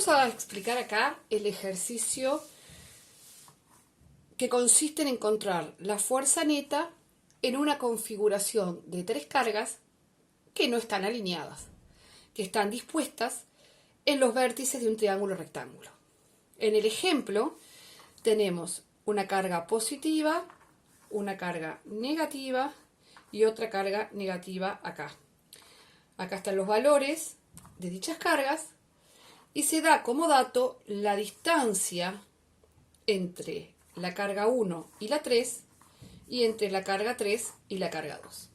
Vamos a explicar acá el ejercicio que consiste en encontrar la fuerza neta en una configuración de 3 cargas que no están alineadas, que están dispuestas en los vértices de un triángulo rectángulo. En el ejemplo tenemos una carga positiva, una carga negativa y otra carga negativa acá. Acá están los valores de dichas cargas y se da como dato la distancia entre la carga 1 y la 3 y entre la carga 3 y la carga 2.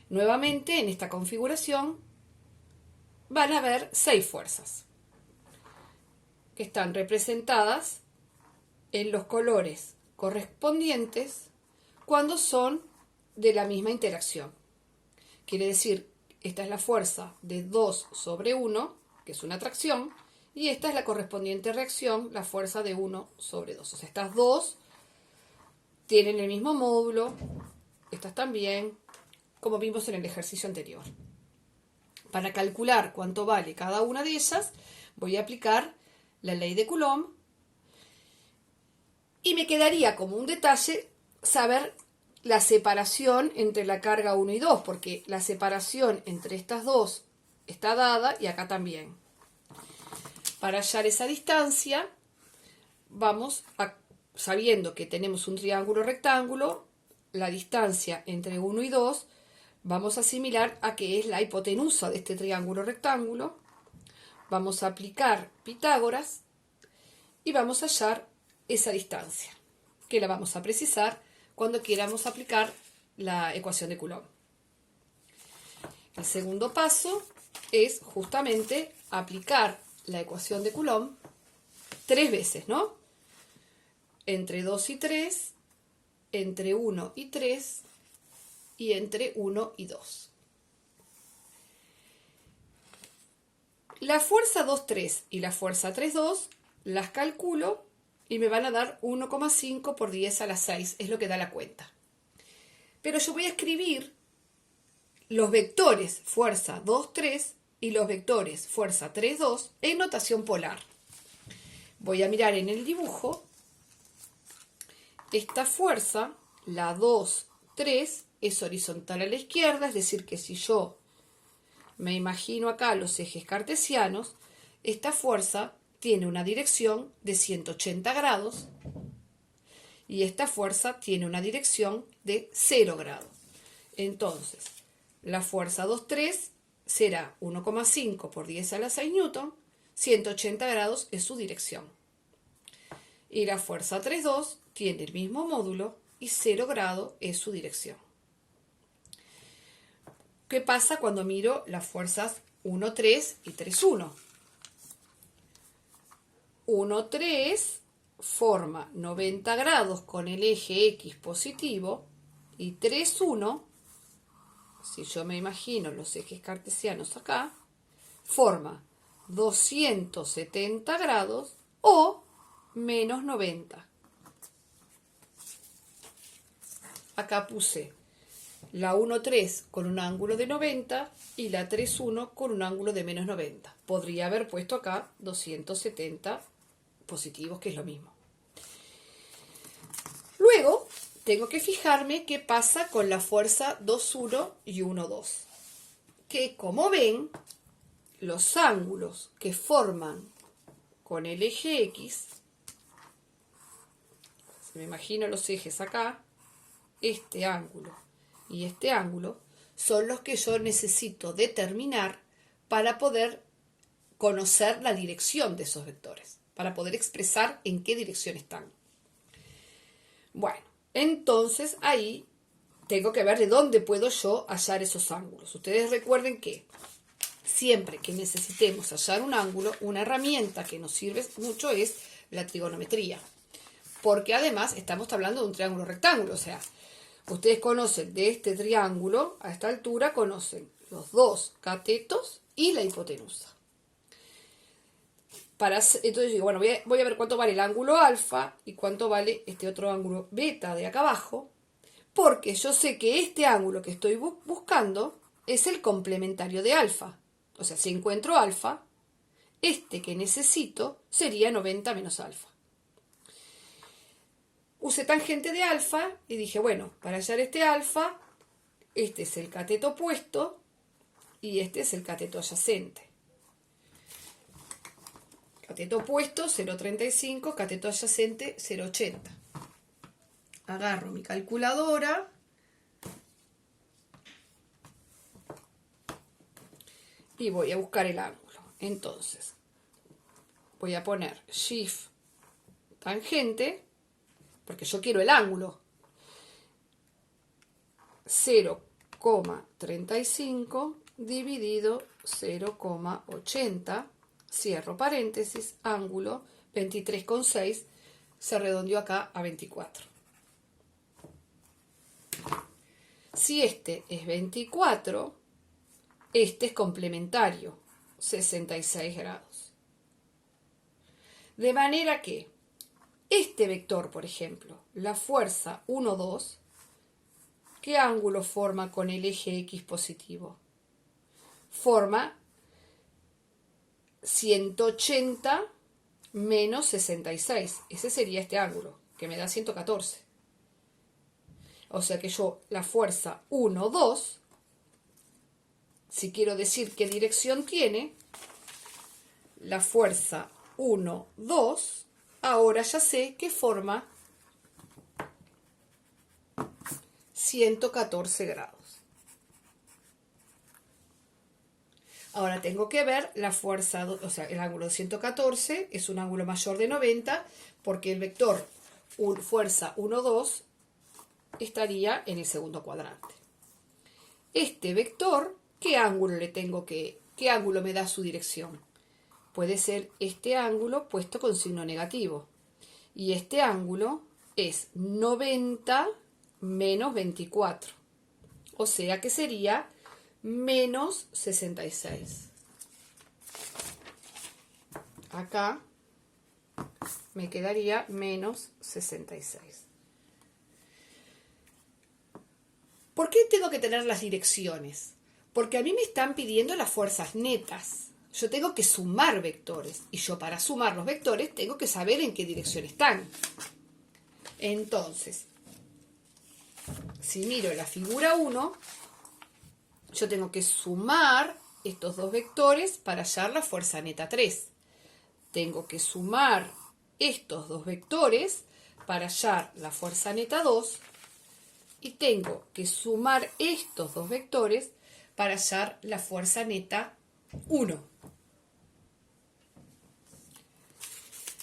Nuevamente en esta configuración van a haber 6 fuerzas que están representadas en los colores correspondientes cuando son de la misma interacción. Quiere decir, esta es la fuerza de 2 sobre 1, que es una atracción, y esta es la correspondiente reacción, la fuerza de 1 sobre 2. O sea, estas dos tienen el mismo módulo, estas también, como vimos en el ejercicio anterior. Para calcular cuánto vale cada una de ellas, voy a aplicar la ley de Coulomb y me quedaría como un detalle saber la separación entre la carga 1 y 2, porque la separación entre estas dos está dada y acá también. Para hallar esa distancia, vamos a, sabiendo que tenemos un triángulo rectángulo, la distancia entre 1 y 2, vamos a asimilar a que es la hipotenusa de este triángulo rectángulo. Vamos a aplicar Pitágoras y vamos a hallar esa distancia, que la vamos a precisar cuando queramos aplicar la ecuación de Coulomb. El segundo paso es justamente aplicar la ecuación de Coulomb 3 veces, ¿no? Entre 2 y 3, entre 1 y 3 y entre 1 y 2. La fuerza 2,3 y la fuerza 3,2 las calculo y me van a dar 1,5 por 10 a la 6, es lo que da la cuenta. Pero yo voy a escribir los vectores fuerza 2,3 y los vectores fuerza 3,2 en notación polar. Voy a mirar en el dibujo, esta fuerza, la 2,3, es horizontal a la izquierda, es decir que si yo me imagino acá los ejes cartesianos, esta fuerza tiene una dirección de 180 grados y esta fuerza tiene una dirección de 0 grados. Entonces, la fuerza 2,3 será 1,5 por 10 a la 6 newton, 180 grados es su dirección. Y la fuerza 3,2 tiene el mismo módulo y 0 grado es su dirección. ¿Qué pasa cuando miro las fuerzas 1,3 y 3,1? 1,3 forma 90 grados con el eje X positivo y 3,1, si yo me imagino los ejes cartesianos acá, forma 270 grados o menos 90. Acá puse la 1,3 con un ángulo de 90 y la 3,1 con un ángulo de menos 90. Podría haber puesto acá 270 positivos, que es lo mismo. Luego, tengo que fijarme qué pasa con la fuerza 2,1 y 1,2. Que, como ven, los ángulos que forman con el eje X, si me imagino los ejes acá, este ángulo y este ángulo, son los que yo necesito determinar para poder conocer la dirección de esos vectores, para poder expresar en qué dirección están. Bueno, entonces ahí tengo que ver de dónde puedo yo hallar esos ángulos. Ustedes recuerden que siempre que necesitemos hallar un ángulo, una herramienta que nos sirve mucho es la trigonometría, porque además estamos hablando de un triángulo rectángulo, o sea, ustedes conocen de este triángulo, a esta altura conocen los dos catetos y la hipotenusa. Entonces digo, bueno, voy a ver cuánto vale el ángulo alfa y cuánto vale este otro ángulo beta de acá abajo, porque yo sé que este ángulo que estoy buscando es el complementario de alfa. O sea, si encuentro alfa, Este que necesito sería 90 menos alfa. Usé tangente de alfa y dije, bueno, para hallar este alfa, este es el cateto opuesto y este es el cateto adyacente. Cateto opuesto 0,35, cateto adyacente 0,80. Agarro mi calculadora y voy a buscar el ángulo. Entonces, voy a poner Shift tangente, porque yo quiero el ángulo. 0,35 dividido 0,80, cierro paréntesis, ángulo 23,6, se redondeó acá a 24. Si este es 24, este es complementario, 66 grados. De manera que este vector, por ejemplo, la fuerza 1, 2, ¿qué ángulo forma con el eje X positivo? Forma 180 menos 66. Ese sería este ángulo, que me da 114. O sea que yo la fuerza 1, 2, si quiero decir qué dirección tiene, la fuerza 1, 2, ahora ya sé que forma 114 grados. Ahora tengo que ver la fuerza, o sea, el ángulo de 114 es un ángulo mayor de 90 porque el vector fuerza 1, 2 estaría en el segundo cuadrante. Este vector, ¿qué ángulo qué ángulo me da su dirección? Puede ser este ángulo puesto con signo negativo. Y este ángulo es 90 menos 24. O sea que sería menos 66. Acá me quedaría menos 66. ¿Por qué tengo que tener las direcciones? Porque a mí me están pidiendo las fuerzas netas. Yo tengo que sumar vectores. Y yo para sumar los vectores tengo que saber en qué dirección están. Entonces, si miro la figura 1, yo tengo que sumar estos dos vectores para hallar la fuerza neta 3. Tengo que sumar estos dos vectores para hallar la fuerza neta 2. Y tengo que sumar estos dos vectores para hallar la fuerza neta 1.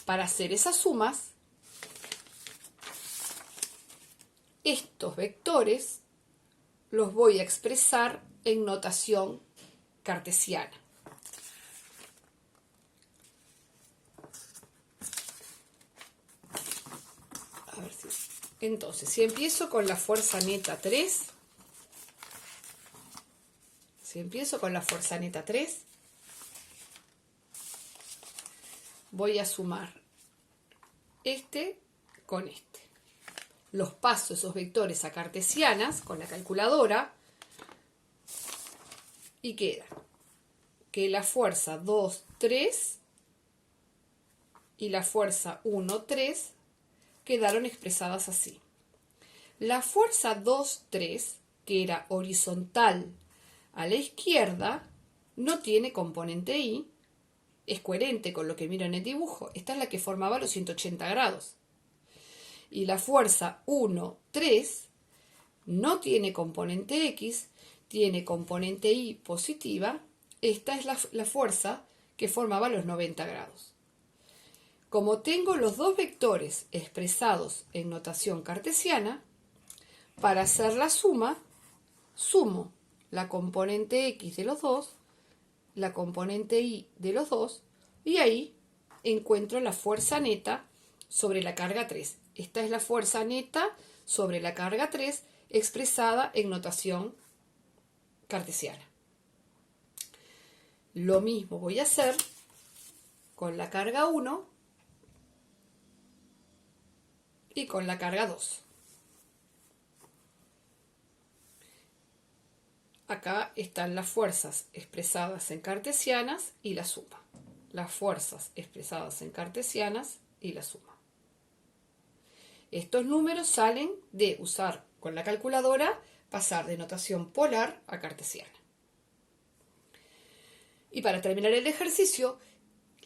Para hacer esas sumas, estos vectores los voy a expresar en notación cartesiana. A ver si... Entonces, si empiezo con la fuerza neta 3, voy a sumar este con este. Los paso esos vectores a cartesianas con la calculadora y queda que la fuerza 2, 3 y la fuerza 1, 3 quedaron expresadas así. La fuerza 2, 3, que era horizontal a la izquierda, no tiene componente Y, es coherente con lo que miro en el dibujo. Esta es la que formaba los 180 grados. Y la fuerza 1, 3 no tiene componente X, tiene componente Y positiva. Esta es la fuerza que formaba los 90 grados. Como tengo los dos vectores expresados en notación cartesiana, para hacer la suma, sumo la componente X de los dos, la componente Y de los dos, y ahí encuentro la fuerza neta sobre la carga 3. Esta es la fuerza neta sobre la carga 3 expresada en notación cartesiana. Lo mismo voy a hacer con la carga 1 y con la carga 2. Acá están las fuerzas expresadas en cartesianas y la suma. las fuerzas expresadas en cartesianas y la suma. Estos números salen de usar con la calculadora, pasar de notación polar a cartesiana. Y para terminar el ejercicio,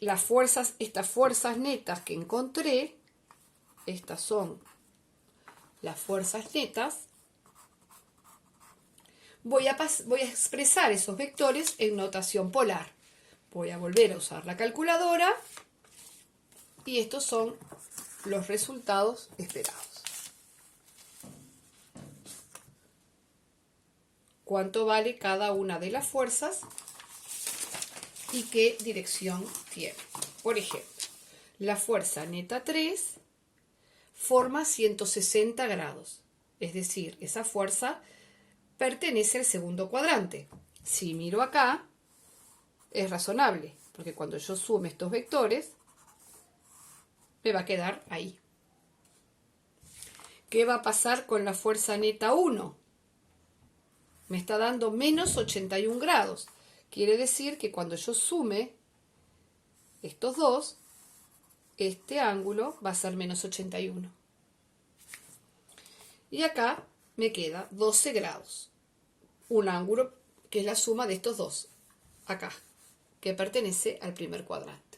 estas fuerzas netas que encontré, estas son las fuerzas netas, voy a expresar esos vectores en notación polar. Voy a volver a usar la calculadora y estos son los resultados esperados. ¿Cuánto vale cada una de las fuerzas y qué dirección tiene? Por ejemplo, la fuerza neta 3 forma 160 grados, es decir, esa fuerza pertenece al segundo cuadrante. Si miro acá, es razonable, porque cuando yo sume estos vectores, me va a quedar ahí. ¿Qué va a pasar con la fuerza neta 1? Me está dando menos 81 grados. Quiere decir que cuando yo sume estos dos, este ángulo va a ser menos 81. Y acá me queda 12 grados. Un ángulo que es la suma de estos dos, acá, que pertenece al primer cuadrante.